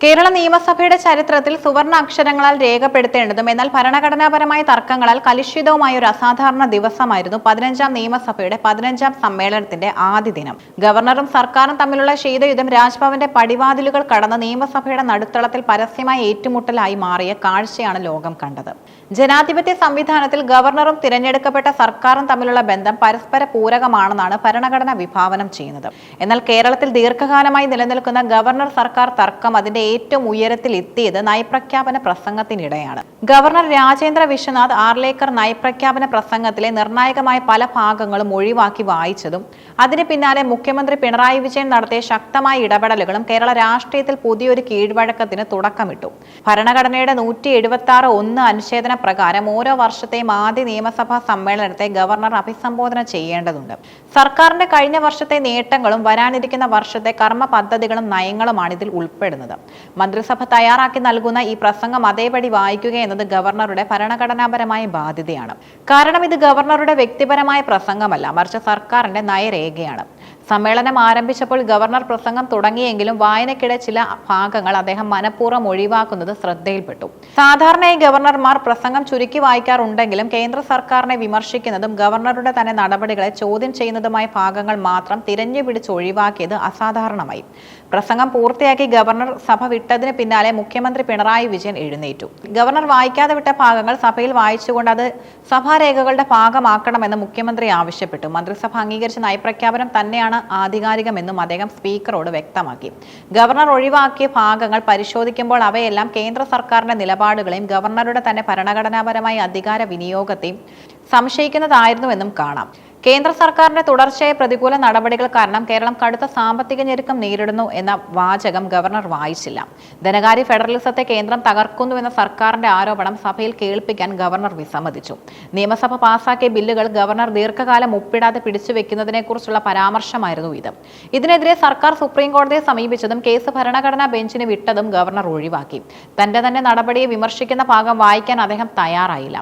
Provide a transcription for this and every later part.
കേരള നിയമസഭയുടെ ചരിത്രത്തിൽ സുവർണ അക്ഷരങ്ങളാൽ രേഖപ്പെടുത്തേണ്ടതും എന്നാൽ ഭരണഘടനാപരമായ തർക്കങ്ങളാൽ കലുഷിതവുമായ ഒരു അസാധാരണ ദിവസമായിരുന്നു 15ാം നിയമസഭയുടെ 15ാം സമ്മേളനത്തിന്റെ ആദ്യ ദിനം. ഗവർണറും സർക്കാരും തമ്മിലുള്ള ശീതയുദ്ധം രാജ്ഭവന്റെ പടിവാതിലുകൾ കടന്ന് നിയമസഭയുടെ നടുത്തളത്തിൽ പരസ്യമായ ഏറ്റുമുട്ടലായി മാറിയ കാഴ്ചയാണ് ലോകം കണ്ടത്. ജനാധിപത്യ സംവിധാനത്തിൽ ഗവർണറും തിരഞ്ഞെടുക്കപ്പെട്ട സർക്കാരും തമ്മിലുള്ള ബന്ധം പരസ്പര പൂരകമാണെന്നാണ് ഭരണഘടന വിഭാവനം ചെയ്യുന്നത്. എന്നാൽ കേരളത്തിൽ ദീർഘകാലമായി നിലനിൽക്കുന്ന ഗവർണർ സർക്കാർ തർക്കം അതിന്റെ ഏറ്റവും ഉയരത്തിൽ എത്തിയത് നയപ്രഖ്യാപന പ്രസംഗത്തിനിടെയാണ്. ഗവർണർ രാജേന്ദ്ര വിശ്വനാഥ് ആർലേക്കർ നയപ്രഖ്യാപന പ്രസംഗത്തിലെ നിർണായകമായ പല ഭാഗങ്ങളും ഒഴിവാക്കി വായിച്ചതും അതിന് പിന്നാലെ മുഖ്യമന്ത്രി പിണറായി വിജയൻ നടത്തിയ ശക്തമായ ഇടപെടലുകളും കേരള രാഷ്ട്രീയത്തിൽ പുതിയൊരു കീഴ്വഴക്കത്തിന് തുടക്കമിട്ടു. ഭരണഘടനയുടെ 176(1) അനുച്ഛേദന പ്രകാരം ഓരോ വർഷത്തെയും ആദ്യ നിയമസഭാ സമ്മേളനത്തെ ഗവർണർ അഭിസംബോധന ചെയ്യേണ്ടതുണ്ട്. സർക്കാരിന്റെ കഴിഞ്ഞ വർഷത്തെ നേട്ടങ്ങളും വരാനിരിക്കുന്ന വർഷത്തെ കർമ്മ പദ്ധതികളും നയങ്ങളുമാണ് ഇതിൽ ഉൾപ്പെടുന്നത്. മന്ത്രിസഭ തയ്യാറാക്കി നൽകുന്ന ഈ പ്രസംഗം അതേപടി വായിക്കുക എന്നത് ഗവർണറുടെ ഭരണഘടനാപരമായ ബാധ്യതയാണ്. കാരണം ഇത് ഗവർണറുടെ വ്യക്തിപരമായ പ്രസംഗമല്ല, മറിച്ച് സർക്കാരിന്റെ നയരേഖയാണ്. സമ്മേളനം ആരംഭിച്ചപ്പോൾ ഗവർണർ പ്രസംഗം തുടങ്ങിയെങ്കിലും വായനയ്ക്കിടെ ചില ഭാഗങ്ങൾ അദ്ദേഹം മനഃപൂർവ്വം ഒഴിവാക്കുന്നത് ശ്രദ്ധയിൽപ്പെട്ടു. സാധാരണയായി ഗവർണർമാർ പ്രസംഗം ചുരുക്കി വായിക്കാറുണ്ടെങ്കിലും കേന്ദ്ര സർക്കാരിനെ വിമർശിക്കുന്നതും ഗവർണറുടെ തന്നെ നടപടികളെ ചോദ്യം ചെയ്യുന്നതുമായ ഭാഗങ്ങൾ മാത്രം തിരഞ്ഞുപിടിച്ച് ഒഴിവാക്കിയത് അസാധാരണമായി. പ്രസംഗം പൂർത്തിയാക്കി ഗവർണർ സഭ വിട്ടതിന് പിന്നാലെ മുഖ്യമന്ത്രി പിണറായി വിജയൻ എഴുന്നേറ്റു. ഗവർണർ വായിക്കാതെ വിട്ട ഭാഗങ്ങൾ സഭയിൽ വായിച്ചുകൊണ്ട് അത് സഭാരേഖകളുടെ ഭാഗമാക്കണമെന്ന് മുഖ്യമന്ത്രി ആവശ്യപ്പെട്ടു. മന്ത്രിസഭ അംഗീകരിച്ച നയപ്രഖ്യാപനം തന്നെയാണ് ആധികാരികമെന്നും അദ്ദേഹം സ്പീക്കറോട് വ്യക്തമാക്കി. ഗവർണർ ഒഴിവാക്കിയ ഭാഗങ്ങൾ പരിശോധിക്കുമ്പോൾ അവയെല്ലാം കേന്ദ്ര സർക്കാരിന്റെ നിലപാടുകളെയും ഗവർണറുടെ തന്നെ ഭരണഘടനാപരമായ അധികാര വിനിയോഗത്തെയും സംശയിക്കുന്നതായിരുന്നുവെന്നും കാണാം. കേന്ദ്ര സർക്കാരിന്റെ തുടർച്ചയായ പ്രതികൂല നടപടികൾ കാരണം കേരളം കടുത്ത സാമ്പത്തിക ഞെരുക്കം നേരിടുന്നു എന്ന വാചകം ഗവർണർ വായിച്ചില്ല. ധനകാര്യ ഫെഡറലിസത്തെ കേന്ദ്രം തകർക്കുന്നുവെന്ന സർക്കാരിന്റെ ആരോപണം സഭയിൽ കേൾപ്പിക്കാൻ ഗവർണർ വിസമ്മതിച്ചു. നിയമസഭ പാസാക്കിയ ബില്ലുകൾ ഗവർണർ ദീർഘകാലം ഒപ്പിടാതെ പിടിച്ചുവെക്കുന്നതിനെക്കുറിച്ചുള്ള പരാമർശമായിരുന്നു ഇത്. ഇതിനെതിരെ സർക്കാർ സുപ്രീം കോടതിയെ സമീപിച്ചതും കേസ് ഭരണഘടനാ ബെഞ്ചിന് വിട്ടതും ഗവർണർ ഒഴിവാക്കി. തന്റെ തന്നെ നടപടിയെ വിമർശിക്കുന്ന ഭാഗം വായിക്കാൻ അദ്ദേഹം തയ്യാറായില്ല.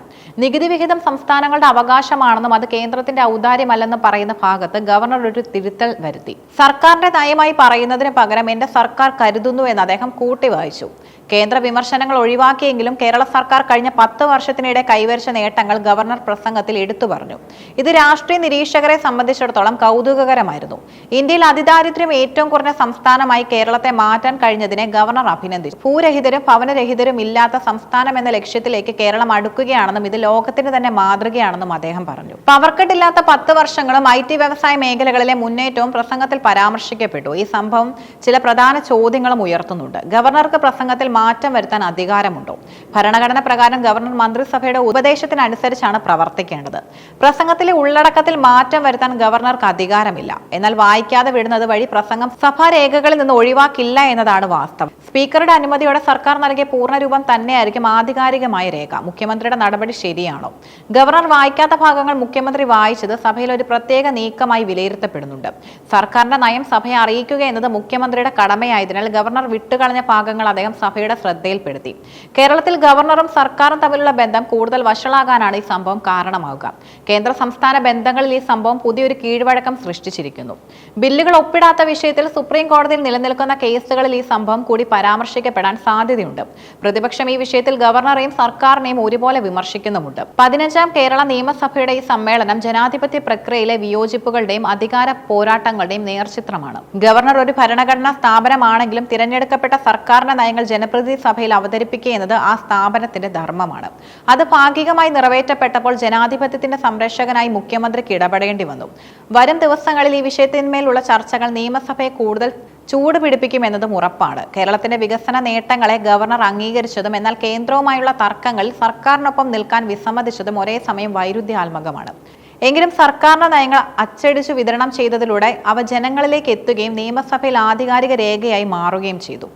നികുതി വിഹിതം സംസ്ഥാനങ്ങളുടെ അവകാശമാണെന്നും അത് കേന്ദ്രത്തിന്റെ ഔദാര്യമല്ലെന്ന് പറയുന്ന ഭാഗത്ത് ഗവർണർ ഒരു തിരുത്തൽ വരുത്തി. സർക്കാരിന്റെ നയമായി പറയുന്നതിന് പകരം എന്റെ സർക്കാർ കരുതുന്നു എന്ന് അദ്ദേഹം കൂട്ടി വായിച്ചു. കേന്ദ്ര വിമർശനങ്ങൾ ഒഴിവാക്കിയെങ്കിലും കേരള സർക്കാർ കഴിഞ്ഞ 10 വർഷത്തിനിടെ കൈവരിച്ച നേട്ടങ്ങൾ ഗവർണർ പ്രസംഗത്തിൽ എടുത്തു പറഞ്ഞു. ഇത് രാഷ്ട്രീയ നിരീക്ഷകരെ സംബന്ധിച്ചിടത്തോളം കൗതുകകരമായിരുന്നു. ഇന്ത്യയിൽ അതിദാരിദ്ര്യം ഏറ്റവും കുറഞ്ഞ സംസ്ഥാനമായി കേരളത്തെ മാറ്റാൻ കഴിഞ്ഞതിനെ ഗവർണർ അഭിനന്ദിച്ചു. ഭൂരഹിതരും ഭവനരഹിതരും ഇല്ലാത്ത സംസ്ഥാനം എന്ന ലക്ഷ്യത്തിലേക്ക് കേരളം അടുക്കുകയാണെന്നും ഇത് ലോകത്തിന് തന്നെ മാതൃകയാണെന്നും അദ്ദേഹം പറഞ്ഞു. പവർക്കട്ടില്ലാത്ത 10 വർഷങ്ങളും IT വ്യവസായ മേഖലകളിലെ മുന്നേറ്റവും പ്രസംഗത്തിൽ പരാമർശിക്കപ്പെട്ടു. ഈ സംഭവം ചില പ്രധാന ചോദ്യങ്ങളും ഉയർത്തുന്നുണ്ട്. ഗവർണർക്ക് പ്രസംഗത്തിൽ മാറ്റം വരുത്താൻ അധികാരമുണ്ടോ? ഭരണഘടന പ്രകാരം ഗവർണർ മന്ത്രിസഭയുടെ ഉപദേശത്തിനനുസരിച്ചാണ് പ്രവർത്തിക്കേണ്ടത്. പ്രസംഗത്തിലെ ഉള്ളടക്കത്തിൽ മാറ്റം വരുത്താൻ ഗവർണർക്ക് അധികാരമില്ല. എന്നാൽ വായിക്കാതെ വിടുന്നത് വഴി പ്രസംഗം സഭാരേഖകളിൽ നിന്ന് ഒഴിവാക്കില്ല എന്നതാണ് വാസ്തവം. സ്പീക്കറുടെ അനുമതിയോടെ സർക്കാർ നൽകിയ പൂർണ്ണരൂപം തന്നെയായിരിക്കും ആധികാരികമായ രേഖ. മുഖ്യമന്ത്രിയുടെ നടപടി ശരിയാണോ? ഗവർണർ വായിക്കാത്ത ഭാഗങ്ങൾ മുഖ്യമന്ത്രി വായിച്ചത് സഭയിൽ ഒരു പ്രത്യേക നീക്കമായി വിലയിരുത്തപ്പെടുന്നുണ്ട്. സർക്കാരിന്റെ നയം സഭയെ അറിയിക്കുക എന്നത് മുഖ്യമന്ത്രിയുടെ കടമയായതിനാൽ ഗവർണർ വിട്ടുകളഞ്ഞ ഭാഗങ്ങൾ അദ്ദേഹം സഭയുടെ ശ്രദ്ധയിൽപ്പെടുത്തി. കേരളത്തിൽ ഗവർണറും സർക്കാരും തമ്മിലുള്ള ബന്ധം കൂടുതൽ വഷളാകാനാണ് ഈ സംഭവം കാരണമാവുക. കേന്ദ്ര സംസ്ഥാന ബന്ധങ്ങളിൽ ഈ സംഭവം പുതിയൊരു കീഴ്വഴക്കം സൃഷ്ടിച്ചിരിക്കുന്നു. ബില്ലുകൾ ഒപ്പിടാത്ത വിഷയത്തിൽ സുപ്രീം കോടതിയിൽ നിലനിൽക്കുന്ന കേസുകളിൽ ഈ സംഭവം കൂടി പരാമർശിക്കപ്പെടാൻ സാധ്യതയുണ്ട്. പ്രതിപക്ഷം ഈ വിഷയത്തിൽ ഗവർണറെയും സർക്കാരിനെയും ഒരുപോലെ വിമർശിക്കുന്നുമുണ്ട്. 15ാം കേരള നിയമസഭയുടെ ഈ സമ്മേളനം ജനാധിപത്യ പ്രക്രിയയിലെ വിയോജിപ്പുകളുടെയും അധികാര പോരാട്ടങ്ങളുടെയും നേർചിത്രമാണ്. ഗവർണർ ഒരു ഭരണഘടനാ സ്ഥാപനമാണെങ്കിലും തിരഞ്ഞെടുക്കപ്പെട്ട സർക്കാരിന്റെ നയങ്ങൾ ജനപ്രതിനിധി സഭയിൽ അവതരിപ്പിക്കുക എന്നത് ആ സ്ഥാപനത്തിന്റെ ധർമ്മമാണ്. അത് ഭാഗികമായി നിറവേറ്റപ്പെട്ടപ്പോൾ ജനാധിപത്യത്തിന്റെ സംരക്ഷകനായി മുഖ്യമന്ത്രിക്ക് ഇടപെടേണ്ടി വന്നു. വരും ദിവസങ്ങളിൽ ഈ വിഷയത്തിന്മേലുള്ള ചർച്ചകൾ നിയമസഭയെ കൂടുതൽ ചൂട് പിടിപ്പിക്കുമെന്നതും ഉറപ്പാണ്. കേരളത്തിന്റെ വികസന നേട്ടങ്ങളെ ഗവർണർ അംഗീകരിച്ചതും എന്നാൽ കേന്ദ്രവുമായുള്ള തർക്കങ്ങളിൽ സർക്കാരിനൊപ്പം നിൽക്കാൻ വിസമ്മതിച്ചതും ഒരേ സമയം വൈരുദ്ധ്യാത്മകമാണ്. എങ്കിലും സർക്കാരിന്റെ നയങ്ങൾ അച്ചടിച്ചു വിതരണം ചെയ്തതിലൂടെ അവ ജനങ്ങളിലേക്ക് എത്തുകയും നിയമസഭയിൽ ആധികാരിക രേഖയായി മാറുകയും ചെയ്തു.